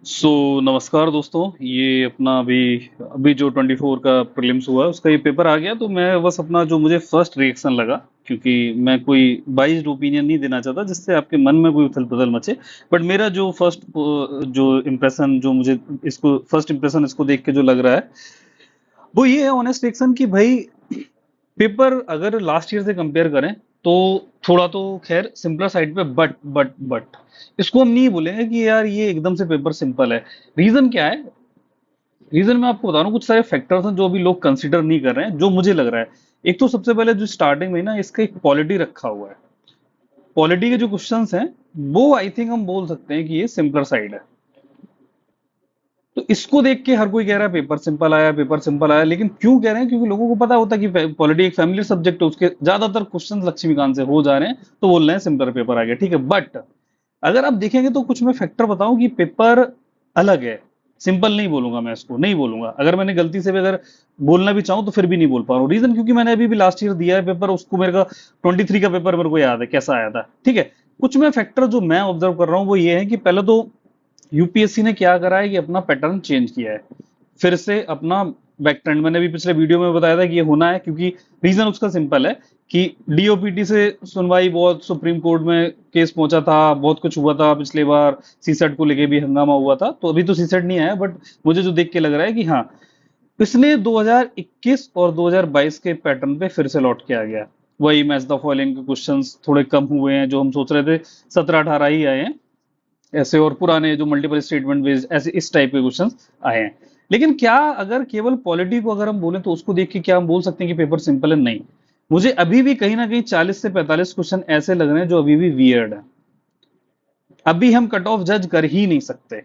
नमस्कार दोस्तों। ये अपना अभी अभी जो 24 का प्रीलिम्स हुआ है उसका ये पेपर आ गया, तो मैं बस अपना जो मुझे फर्स्ट रिएक्शन लगा, क्योंकि मैं कोई बाइज्ड ओपिनियन नहीं देना चाहता जिससे आपके मन में कोई उथल पुथल मचे। बट मेरा जो फर्स्ट जो इम्प्रेशन, जो मुझे इसको फर्स्ट इम्प्रेशन इसको देख के जो लग रहा है वो ये है, ऑनेस्ट रिएक्शन, कि भाई पेपर अगर लास्ट ईयर से कंपेयर करें तो थोड़ा तो खैर सिंपलर साइड पे, बट इसको हम नहीं बोलेंगे कि यार ये एकदम से पेपर सिंपल है। रीजन क्या है? रीजन मैं आपको बता रहा हूँ, कुछ सारे फैक्टर्स हैं जो अभी लोग कंसीडर नहीं कर रहे हैं, जो मुझे लग रहा है। एक तो सबसे पहले जो स्टार्टिंग में ना इसका एक पॉलिटी रखा हुआ है। पॉलिटी के जो क्वेश्चंस हैं वो आई थिंक हम बोल सकते हैं कि ये सिंपलर साइड है। तो इसको देख के हर कोई कह रहा है पेपर सिंपल आया, पेपर सिंपल आया। लेकिन क्यों कह रहे हैं? क्योंकि लोगों को पता होता है कि पॉलिटी एक फैमिली सब्जेक्ट है, उसके ज्यादातर क्वेश्चंस लक्ष्मीकांत से हो जा रहे हैं, तो बोल रहे हैं सिंपल पेपर आ गया। ठीक है, बट अगर आप देखेंगे तो कुछ मैं फैक्टर बताऊं कि पेपर अलग है। सिंपल नहीं बोलूंगा, मैं इसको नहीं बोलूंगा। अगर मैंने गलती से भी अगर बोलना भी चाहूं तो फिर भी नहीं बोल पा रहा हूँ। रीजन क्योंकि मैंने अभी भी लास्ट ईयर दिया है पेपर, उसको मेरे का 23 का पेपर मेरे को याद है कैसा आया था। ठीक है, कुछ मैं फैक्टर जो मैं ऑब्जर्व कर रहा हूँ वो ये है कि पहले तो यूपीएससी ने क्या करा है कि अपना पैटर्न चेंज किया है, फिर से अपना बैक ट्रेंड। मैंने भी पिछले वीडियो में बताया था कि ये होना है, क्योंकि रीजन उसका सिंपल है कि डीओपीटी से सुनवाई बहुत, सुप्रीम कोर्ट में केस पहुंचा था, बहुत कुछ हुआ था पिछले बार, सीसेट को लेके भी हंगामा हुआ था। तो अभी तो सीसेट नहीं आया, बट मुझे जो देख के लग रहा है कि हाँ, इसने 2021 और 2022 के पैटर्न पे फिर से लौट के आ गया। वही मैच द फॉलोइंग के क्वेश्चंस थोड़े कम हुए हैं, जो हम सोच रहे थे 17-18 ही आए हैं ऐसे, और पुराने जो मल्टीपल स्टेटमेंट बेस्ड ऐसे इस टाइप के क्वेश्चंस आए हैं। लेकिन क्या अगर केवल पॉलिटी को अगर हम बोलें तो उसको देख के क्या हम बोल सकते हैं कि पेपर सिंपल है? नहीं। मुझे अभी भी कहीं ना कहीं 40 से 45 क्वेश्चन ऐसे लग रहे हैं जो अभी भी वियर्ड है। अभी हम कट ऑफ जज कर ही नहीं सकते।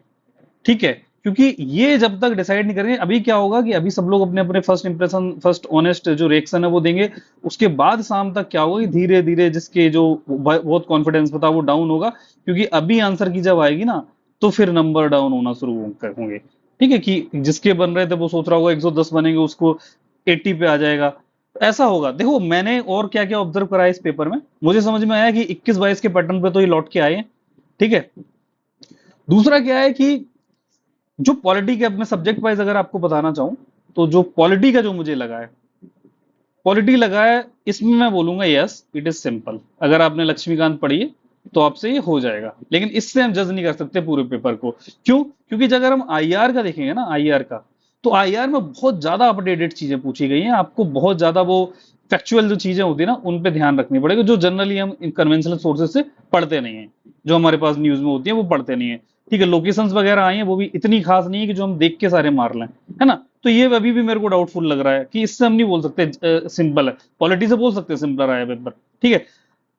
ठीक है, क्योंकि ये जब तक डिसाइड नहीं करेंगे, अभी क्या होगा कि अभी सब लोग अपने अपने फर्स्ट इंप्रेशन, फर्स्ट ऑनेस्ट जो रिएक्शन है वो देंगे। उसके बाद शाम तक क्या होगा कि धीरे धीरे जिसके जो बहुत कॉन्फिडेंस था वो डाउन होगा, क्योंकि अभी आंसर की जब आएगी ना तो फिर नंबर डाउन होना शुरू होंगे। ठीक है, कि जिसके बन रहे थे वो सोच रहा होगा 110 बनेंगे, उसको 80 पे आ जाएगा। ऐसा होगा। देखो मैंने और क्या क्या ऑब्जर्व करा है इस पेपर में, मुझे समझ में आया कि 21-22 के पैटर्न पे तो ये लौट के आए हैं। ठीक है, दूसरा क्या है कि जो पॉलिटी के, अपने सब्जेक्ट वाइज अगर आपको बताना चाहूं, तो जो पॉलिटी का जो मुझे लगा है, पॉलिटी लगा है, इसमें मैं बोलूंगा यस इट इज सिंपल। अगर आपने लक्ष्मीकांत पढ़ी है तो आपसे ये हो जाएगा। लेकिन इससे हम जज नहीं कर सकते पूरे पेपर को। क्यों? क्योंकि अगर हम आईआर का देखेंगे ना, आईआर का, तो आईआर में बहुत ज्यादा अपडेटेड चीजें पूछी गई हैं। आपको बहुत ज्यादा वो फैक्चुअल जो चीजें होती है ना उन पे ध्यान रखनी पड़ेगी, जो जनरली हम कन्वेंशनल सोर्सेज से पढ़ते नहीं है, जो हमारे पास न्यूज में होती है वो पढ़ते नहीं है। ठीक है, लोकेशंस वगैरह आई हैं, वो भी इतनी खास नहीं है कि जो हम देख के सारे मार लें, है ना। तो ये अभी भी मेरे को डाउटफुल लग रहा है कि इससे हम नहीं बोल सकते सिंपल है। पॉलिटी से बोल सकते हैं सिंपल आया पेपर। ठीक है,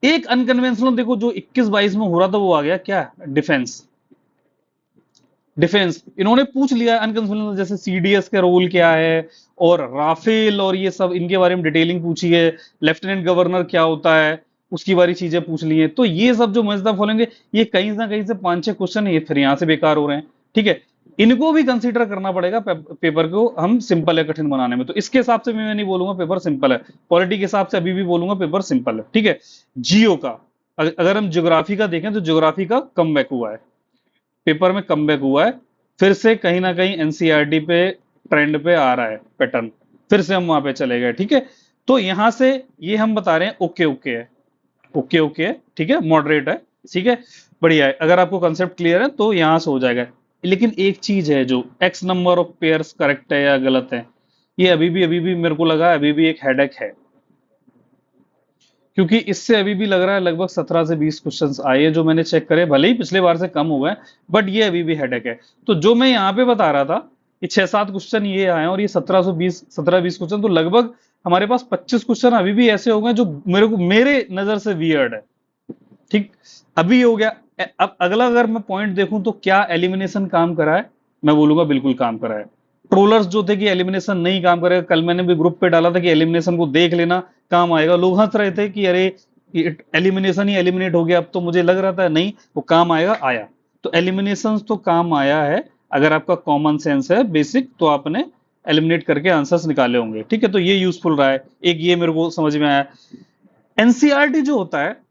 एक अनकन्वेंशनल देखो जो 21-22 में हो रहा था वो आ गया क्या, डिफेंस। डिफेंस इन्होंने पूछ लिया अनकन्वेंशनल, जैसे सीडीएस का रोल क्या है, और राफेल और ये सब, इनके बारे में डिटेलिंग पूछी है। लेफ्टिनेंट गवर्नर क्या होता है, उसकी बारी चीजें पूछ ली हैं। तो ये सब जो मजेदार फॉलोइंग, ये कहीं ना कहीं से 5-6 क्वेश्चन ये फिर यहाँ से बेकार हो रहे हैं। ठीक है, इनको भी कंसीडर करना पड़ेगा पेपर को हम सिंपल या कठिन बनाने में। तो इसके हिसाब से भी मैं नहीं बोलूंगा पेपर सिंपल है, पॉलिटी के हिसाब से अभी भी बोलूंगा पेपर सिंपल है। ठीक है, जियो का, अगर हम ज्योग्राफी का देखें तो ज्योग्राफी का कमबैक हुआ है, पेपर में कमबैक हुआ है। फिर से कहीं ना कहीं एनसीईआरटी पे ट्रेंड पे आ रहा है पैटर्न, फिर से हम वहां पे चले गए। ठीक है, तो यहां से ये हम बता रहे हैं ओके ओके है, ओके ओके है। ठीक है, मॉडरेट है। ठीक है, बढ़िया है। अगर आपको कंसेप्ट क्लियर है तो यहां से हो जाएगा। लेकिन एक चीज है, जो x number of pairs correct है या गलत है, ये अभी भी मेरे को लगा अभी भी एक हेडेक है। क्योंकि इससे अभी भी लग रहा है लगभग 17 से 20 क्वेश्चंस आए हैं जो मैंने चेक करे, भले ही पिछले बार से कम हुए हैं, बट ये अभी भी हेडेक है। तो जो मैं यहाँ पे बता रहा था कि 6-7 क्वेश्चन ये आए हैं और ये 17-20 क्वेश्चन, तो लगभग हमारे पास 25 क्वेश्चन अभी भी ऐसे हो गए जो मेरे नजर से वियर्ड है। ठीक, अभी हो गया। अब अगला अगर मैं पॉइंट देखूं तो क्या एलिमिनेशन काम करा है? मैं बोलूंगा बिल्कुल काम करा है। ट्रोलर्स जो थे कि एलिमिनेशन नहीं काम करेगा, कल मैंने भी ग्रुप पे डाला था कि एलिमिनेशन को देख लेना, काम आएगा। लोग हंस रहे थे कि अरे एलिमिनेशन ही एलिमिनेट हो गया। अब तो मुझे लग रहा था नहीं वो काम आएगा, आया। तो एलिमिनेशन तो काम आया है। अगर आपका कॉमन सेंस है बेसिक, तो आपने एलिमिनेट करके आंसर्स निकाले होंगे। ठीक है, तो ये यूजफुल रहा है। एक ये मेरे को समझ में आया। एनसीईआरटी जो होता है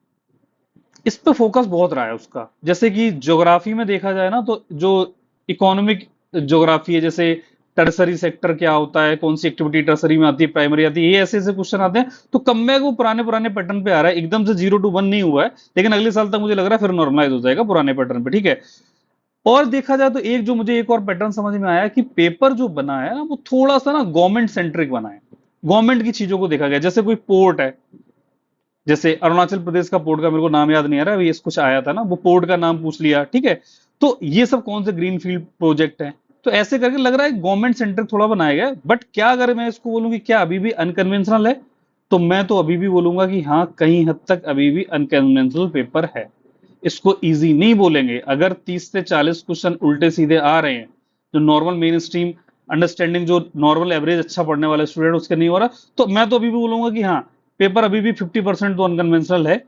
इस पे फोकस बहुत रहा है उसका। जैसे कि ज्योग्राफी में देखा जाए ना, तो जो इकोनॉमिक ज्योग्राफी है, जैसे टर्सरी सेक्टर क्या होता है, कौन सी एक्टिविटी टर्सरी में आती है, प्राइमरी आती है, ये ऐसे ऐसे क्वेश्चन आते हैं। तो कम बैक वो पुराने पुराने पैटर्न पे आ रहा है, एकदम से 0 to 1 नहीं हुआ है, लेकिन अगले साल तक मुझे लग रहा है फिर नॉर्मलाइज हो जाएगा पुराने पैटर्न पे, ठीक है। और देखा जाए तो एक जो मुझे एक और पैटर्न समझ में आया कि पेपर जो बना है ना वो थोड़ा सा ना गवर्नमेंट सेंट्रिक बना है, गवर्नमेंट की चीजों को देखा गया। जैसे कोई पोर्ट है, जैसे अरुणाचल प्रदेश का पोर्ट का मेरे को नाम याद नहीं आ रहा, अभी इस कुछ आया था ना, वो पोर्ट का नाम पूछ लिया, ठीक है। तो ये सब कौन से ग्रीन फील्ड प्रोजेक्ट है, तो ऐसे करके लग रहा है गवर्नमेंट सेंटर थोड़ा बनाया गया। बट क्या अगर मैं इसको बोलूं कि क्या अभी भी अनकन्वेंशनल है, तो मैं तो अभी भी बोलूंगा कि हाँ, कहीं हद तक अभी भी अनकन्वेंशनल पेपर है। इसको इजी नहीं बोलेंगे। अगर 30 से 40 क्वेश्चन उल्टे सीधे आ रहे हैं, जो नॉर्मल मेन स्ट्रीम अंडरस्टैंडिंग, जो नॉर्मल एवरेज अच्छा पढ़ने वाला स्टूडेंट उसके नहीं हो रहा, तो मैं तो अभी भी बोलूंगा कि हाँ, पेपर अभी भी 50% तो अनकन्वेंशनल है।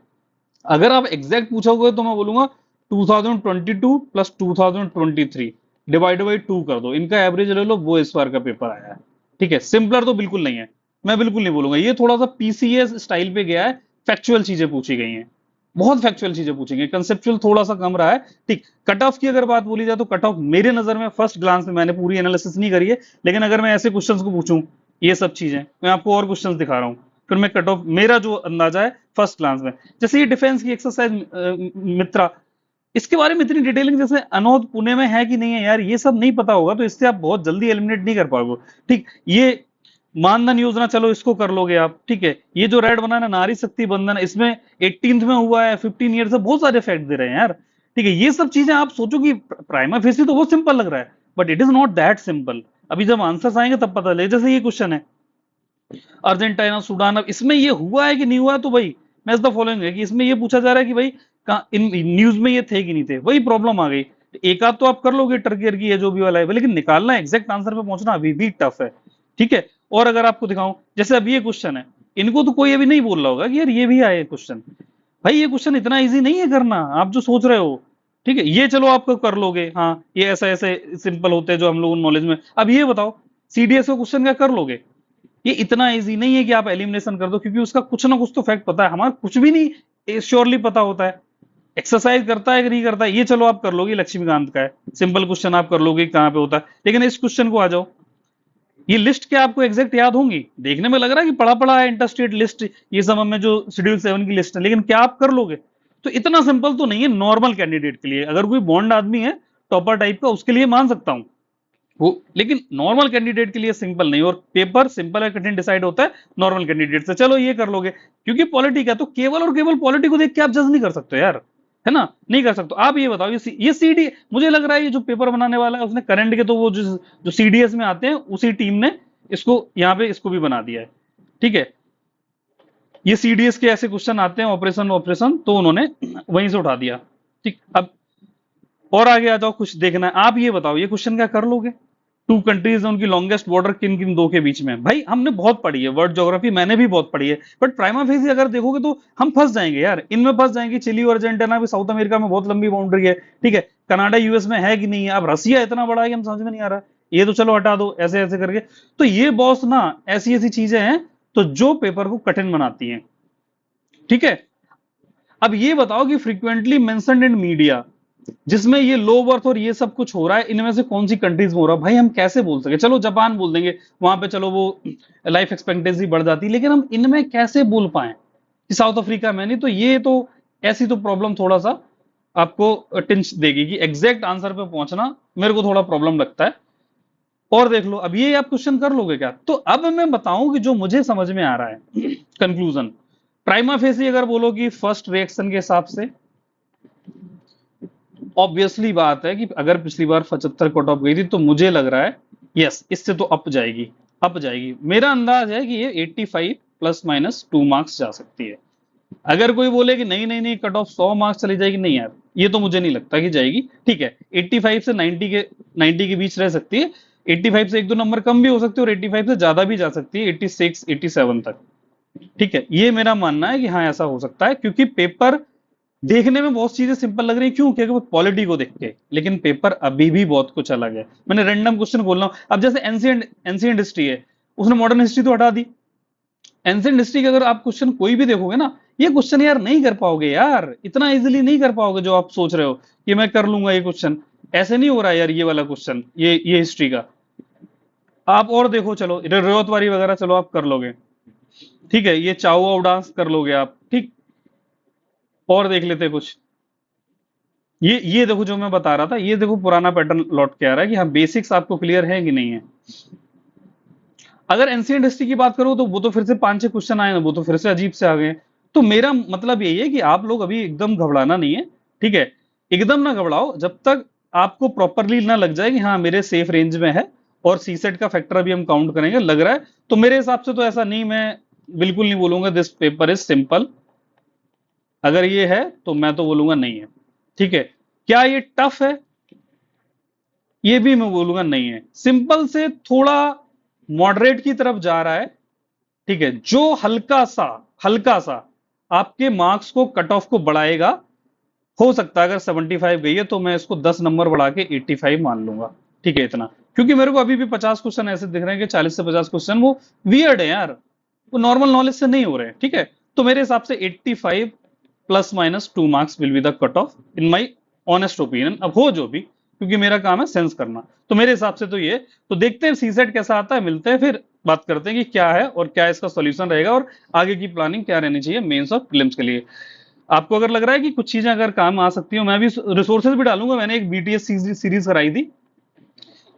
अगर आप एग्जैक्ट पूछोगे तो मैं बोलूंगा 2022 प्लस 2023 डिवाइड बाई 2 कर दो, इनका एवरेज ले लो, वो इस बार का पेपर आया है, ठीक है। सिंपलर तो बिल्कुल नहीं है, मैं बिल्कुल नहीं बोलूंगा। ये थोड़ा सा पीसीएस स्टाइल पे गया है, फैक्चुअल चीजें पूछी गई हैं, बहुत फैक्चुअल चीजें पूछी गई, कंसेप्चुअल थोड़ा सा कम रहा है, ठीक। कट ऑफ की अगर बात बोली जाए तो कट ऑफ मेरे नजर में फर्स्ट ग्लांस में, मैंने पूरी एनालिसिस नहीं करी है, लेकिन अगर मैं ऐसे क्वेश्चंस को पूछूं, ये सब चीजें मैं आपको और क्वेश्चंस दिखा रहा हूं, फिर मैं कट ऑफ मेरा जो अंदाजा है फर्स्ट ग्लांस में, जैसे ये डिफेंस की एक्सरसाइज मित्रा, इसके बारे में इतनी डिटेलिंग जैसे अनोद पुणे में है कि नहीं है यार, ये सब नहीं पता होगा तो इससे आप बहुत जल्दी एलिमिनेट नहीं कर पाओगे, ठीक। ये मानधन योजना, चलो इसको कर लोगे आप, ठीक है। ये जो रेड बना है ना, नारी शक्ति बंधन, इसमें 18th में हुआ है, 15 ईयर से बहुत सारे फैक्ट दे रहे हैं यार, ठीक है। ये सब चीजें आप सोचो कि प्राइमा फेसी तो बहुत सिंपल लग रहा है, but it is not that simple. अभी जब आंसर्स आएंगे तब पता लगे। जैसे ये क्वेश्चन है अर्जेंटीना सूडान, अब इसमें ये हुआ है कि नहीं हुआ है, तो भाई मैच द फॉलोइंग है कि इसमें ये पूछा जा रहा है कि भाई इन न्यूज में ये थे कि नहीं थे, वही प्रॉब्लम आ गई। एक आध तो आप कर लोगे टर्की अर्की है जो भी वाला है, लेकिन निकालना एग्जैक्ट आंसर पे पहुंचना अभी भी टफ है, ठीक है। और अगर आपको दिखाऊं, जैसे अभी ये क्वेश्चन है, इनको तो कोई अभी नहीं बोल रहा होगा कि यार ये भी आए क्वेश्चन, भाई ये क्वेश्चन इतना इजी नहीं है करना, आप जो सोच रहे हो, ठीक है। ये चलो आपको कर लोगे, हाँ ये ऐसा ऐसे सिंपल होते हैं जो हम लोगों नॉलेज में। अब ये बताओ सीडीएस का क्वेश्चन क्या कर लोगे, ये इतना इजी नहीं है कि आप एलिमिनेशन कर दो, क्योंकि उसका कुछ ना कुछ तो फैक्ट पता है, हमारा कुछ भी नहीं श्योरली पता होता है, एक्सरसाइज करता है कि नहीं करता है, ये चलो आप कर लोगे, लक्ष्मीकांत का है सिंपल क्वेश्चन, आप कर लोगे कहां पे होता है। लेकिन इस क्वेश्चन को आ जाओ, ये लिस्ट क्या आपको एग्जैक्ट याद होंगी, देखने में लग रहा है कि पढ़ा पढ़ा है इंटरस्टेट लिस्ट, ये सब में जो शेड्यूल 7 की लिस्ट है, लेकिन क्या आप कर लोगे, तो इतना सिंपल तो नहीं है नॉर्मल कैंडिडेट के लिए। अगर कोई बॉन्ड आदमी है टॉपर टाइप का, उसके लिए मान सकता हूं वो, लेकिन नॉर्मल कैंडिडेट के लिए सिंपल नहीं। और पेपर सिंपल है कठिन डिसाइड होता है नॉर्मल कैंडिडेट से, चलो ये कर लोगे, क्योंकि पॉलिटी का तो केवल और केवल पॉलिटी को देख के आप जज नहीं कर सकते यार, है ना, नहीं कर सकते। आप ये बताओ, ये सीडी, मुझे लग रहा है ये जो पेपर बनाने वाला है उसने करंट के तो वो जो सीडीएस में आते हैं उसी टीम ने इसको यहाँ पे इसको भी बना दिया है, ठीक है। ये सीडीएस के ऐसे क्वेश्चन आते हैं ऑपरेशन ऑपरेशन, तो उन्होंने वहीं से उठा दिया, ठीक। अब और आगे आ जाओ, कुछ देखना है, आप ये बताओ ये क्वेश्चन क्या कर लोगे, टू कंट्रीज है उनकी लॉन्गेस्ट बॉर्डर किन किन दो के बीच में, भाई हमने बहुत पढ़ी है वर्ल्ड ज्योग्राफी, मैंने भी बहुत पढ़ी है, बट प्राइमा फेसी अगर देखोगे तो हम फंस जाएंगे यार, इनमें फंस जाएंगे। चिली और अर्जेंटीना भी साउथ अमेरिका में बहुत लंबी बाउंड्री है, ठीक है। कनाडा यूएस में है कि नहीं है, अब रसिया इतना बड़ा है कि हम समझ में नहीं आ रहा, ये तो चलो हटा दो, ऐसे ऐसे करके। तो ये बॉस ना ऐसी ऐसी चीजें हैं तो जो पेपर को कठिन बनाती हैं, ठीक है। अब ये बताओ कि फ्रीक्वेंटली मेंशन्ड इन मीडिया, जिसमें ये लो बर्थ और ये सब कुछ हो रहा है, इनमें से कौन सी कंट्रीज में हो रहा है, भाई हम कैसे बोल सके, चलो जापान बोल देंगे, वहां पे चलो वो लाइफ एक्सपेक्टेंसी बढ़ जाती, लेकिन हम इनमें कैसे बोल पाए कि साउथ अफ्रीका में नहीं, तो ये तो ऐसी तो प्रॉब्लम थोड़ा सा आपको टिंच देगी कि एग्जैक्ट आंसर पे पहुंचना मेरे को थोड़ा प्रॉब्लम लगता है। और देख लो, अब ये आप क्वेश्चन कर लोगे क्या, तो अब मैं बताऊं कि जो मुझे समझ में आ रहा है कंक्लूजन, प्राइमा फेसी अगर बोलो कि फर्स्ट रिएक्शन के हिसाब से, ऑब्वियसली बात है कि अगर पिछली बार 75 कट ऑफ गई थी, तो मुझे लग रहा है यस इससे तो अप जाएगी, अप जाएगी। मेरा अंदाज है कि ये 85 प्लस माइनस 2 मार्क्स जा सकती है। अगर कोई बोले कि नहीं नहीं नहीं कट ऑफ 100 मार्क्स चली जाएगी, नहीं यार ये तो मुझे नहीं लगता कि जाएगी, ठीक है। 85 से 90 के बीच रह सकती है, 85 से एक दो नंबर कम भी हो सकती है, और 85 से ज्यादा भी जा सकती है 86 87 तक, ठीक है। ये मेरा मानना है कि हाँ ऐसा हो सकता है, क्योंकि पेपर देखने में बहुत चीजें सिंपल लग रही है, क्यों, क्योंकि पॉलिटी को देख के, लेकिन पेपर अभी भी बहुत कुछ अलग है। मैंने रैंडम क्वेश्चन बोल रहा हूं, अब जैसे एंशिएंट हिस्ट्री है, उसने मॉडर्न हिस्ट्री तो हटा दी। एंशिएंट हिस्ट्री का अगर आप क्वेश्चन कोई भी देखोगे ना, ये क्वेश्चन यार नहीं कर पाओगे यार, इतना इजीली नहीं कर पाओगे जो आप सोच रहे हो कि मैं कर लूंगा ये क्वेश्चन। ऐसे नहीं हो रहा यार ये वाला क्वेश्चन, ये हिस्ट्री का। आप और देखो, चलो रेवतवारी वगैरह चलो आप कर लोगे, ठीक है, ये चाओ वाओ डांस कर लोगे आप, ठीक। और देख लेते कुछ। ये देखो जो मैं बता रहा था, ये देखो पुराना पैटर्न लौट के आ रहा है कि हाँ बेसिक्स आपको क्लियर है कि नहीं है। अगर एंशियंट हिस्ट्री की बात करो तो वो तो फिर से 5-6 क्वेश्चन आए ना, वो तो फिर से अजीब से आ गए। तो मेरा मतलब यही है कि आप लोग अभी एकदम घबराना नहीं है, ठीक है। एकदम ना घबराओ जब तक आपको प्रॉपरली ना लग जाए कि हाँ मेरे सेफ रेंज में है, और सी सेट का फैक्टर अभी हम काउंट करेंगे, लग रहा है तो मेरे हिसाब से तो ऐसा नहीं, मैं बिल्कुल नहीं बोलूंगा दिस पेपर इज सिंपल। अगर ये है तो मैं तो बोलूंगा नहीं है, ठीक है। क्या ये टफ है? ये भी मैं बोलूंगा नहीं है। सिंपल से थोड़ा मॉडरेट की तरफ जा रहा है, ठीक है, जो हल्का सा आपके मार्क्स को, कट ऑफ को बढ़ाएगा। हो सकता है अगर 75 गई है तो मैं इसको 10 नंबर बढ़ा के 85 मान लूंगा, ठीक है, इतना। क्योंकि मेरे को अभी भी 50 क्वेश्चन ऐसे दिख रहे हैं कि 40 से 50 क्वेश्चन वो वियर्ड है यार, वो नॉर्मल नॉलेज से नहीं हो रहे हैं, ठीक है। तो मेरे हिसाब से 85 plus minus 2 marks will be the cut off in my honest opinion. अब हो जो भी, क्योंकि मेरा काम है सेंस करना, तो मेरे हिसाब से तो ये। तो देखते हैं सीसेट कैसा आता है, मिलते हैं फिर बात करते हैं कि क्या है और क्या इसका सॉल्यूशन रहेगा, और आगे की प्लानिंग क्या रहनी चाहिए मेंस और प्रीलिम्स के लिए। आपको अगर लग रहा है कि कुछ चीजें अगर काम आ सकती हो, मैं भी रिसोर्सेज भी डालूंगा। मैंने एक बीटीएस सीरीज कराई थी,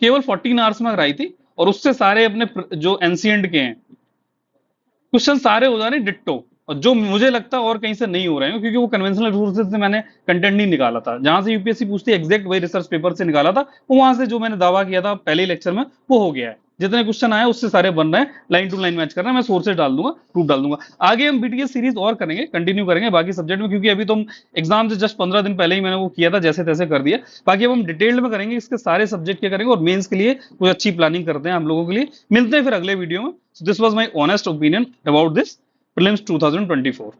केवल 14 आवर्स में कराई थी, और उससे सारे अपने जो एंशियंट के हैं क्वेश्चन सारे हो जा रहे डिट्टो, और जो मुझे लगता है और कहीं से नहीं हो रहे हैं, क्योंकि वो कन्वेंशनल रिसोर्सेज से मैंने कंटेंट नहीं निकाला था, जहां से यूपीएससी पूछती है एग्जैक्ट वही रिसर्च पेपर से निकाला था, वो वहां से जो मैंने दावा किया था पहले लेक्चर में वो हो गया है। जितने क्वेश्चन आए उससे सारे बन रहे हैं, लाइन टू लाइन मैच कर रहे हैं। मैं सोर्सेज डाल दूंगा, प्रूफ डाल दूंगा। आगे हम बीटीएस सीरीज और करेंगे, कंटिन्यू करेंगे बाकी सब्जेक्ट में, क्योंकि अभी तो हम एग्जाम से जस्ट 15 दिन पहले ही मैंने वो किया था, जैसे तैसे कर दिया। बाकी अब हम डिटेल्ड में करेंगे, इसके सारे सब्जेक्ट के करेंगे, और मेंस के लिए कुछ अच्छी प्लानिंग करते हैं हम लोगों के लिए। मिलते हैं फिर अगले वीडियो में। This was my honest opinion about this prelims 2024।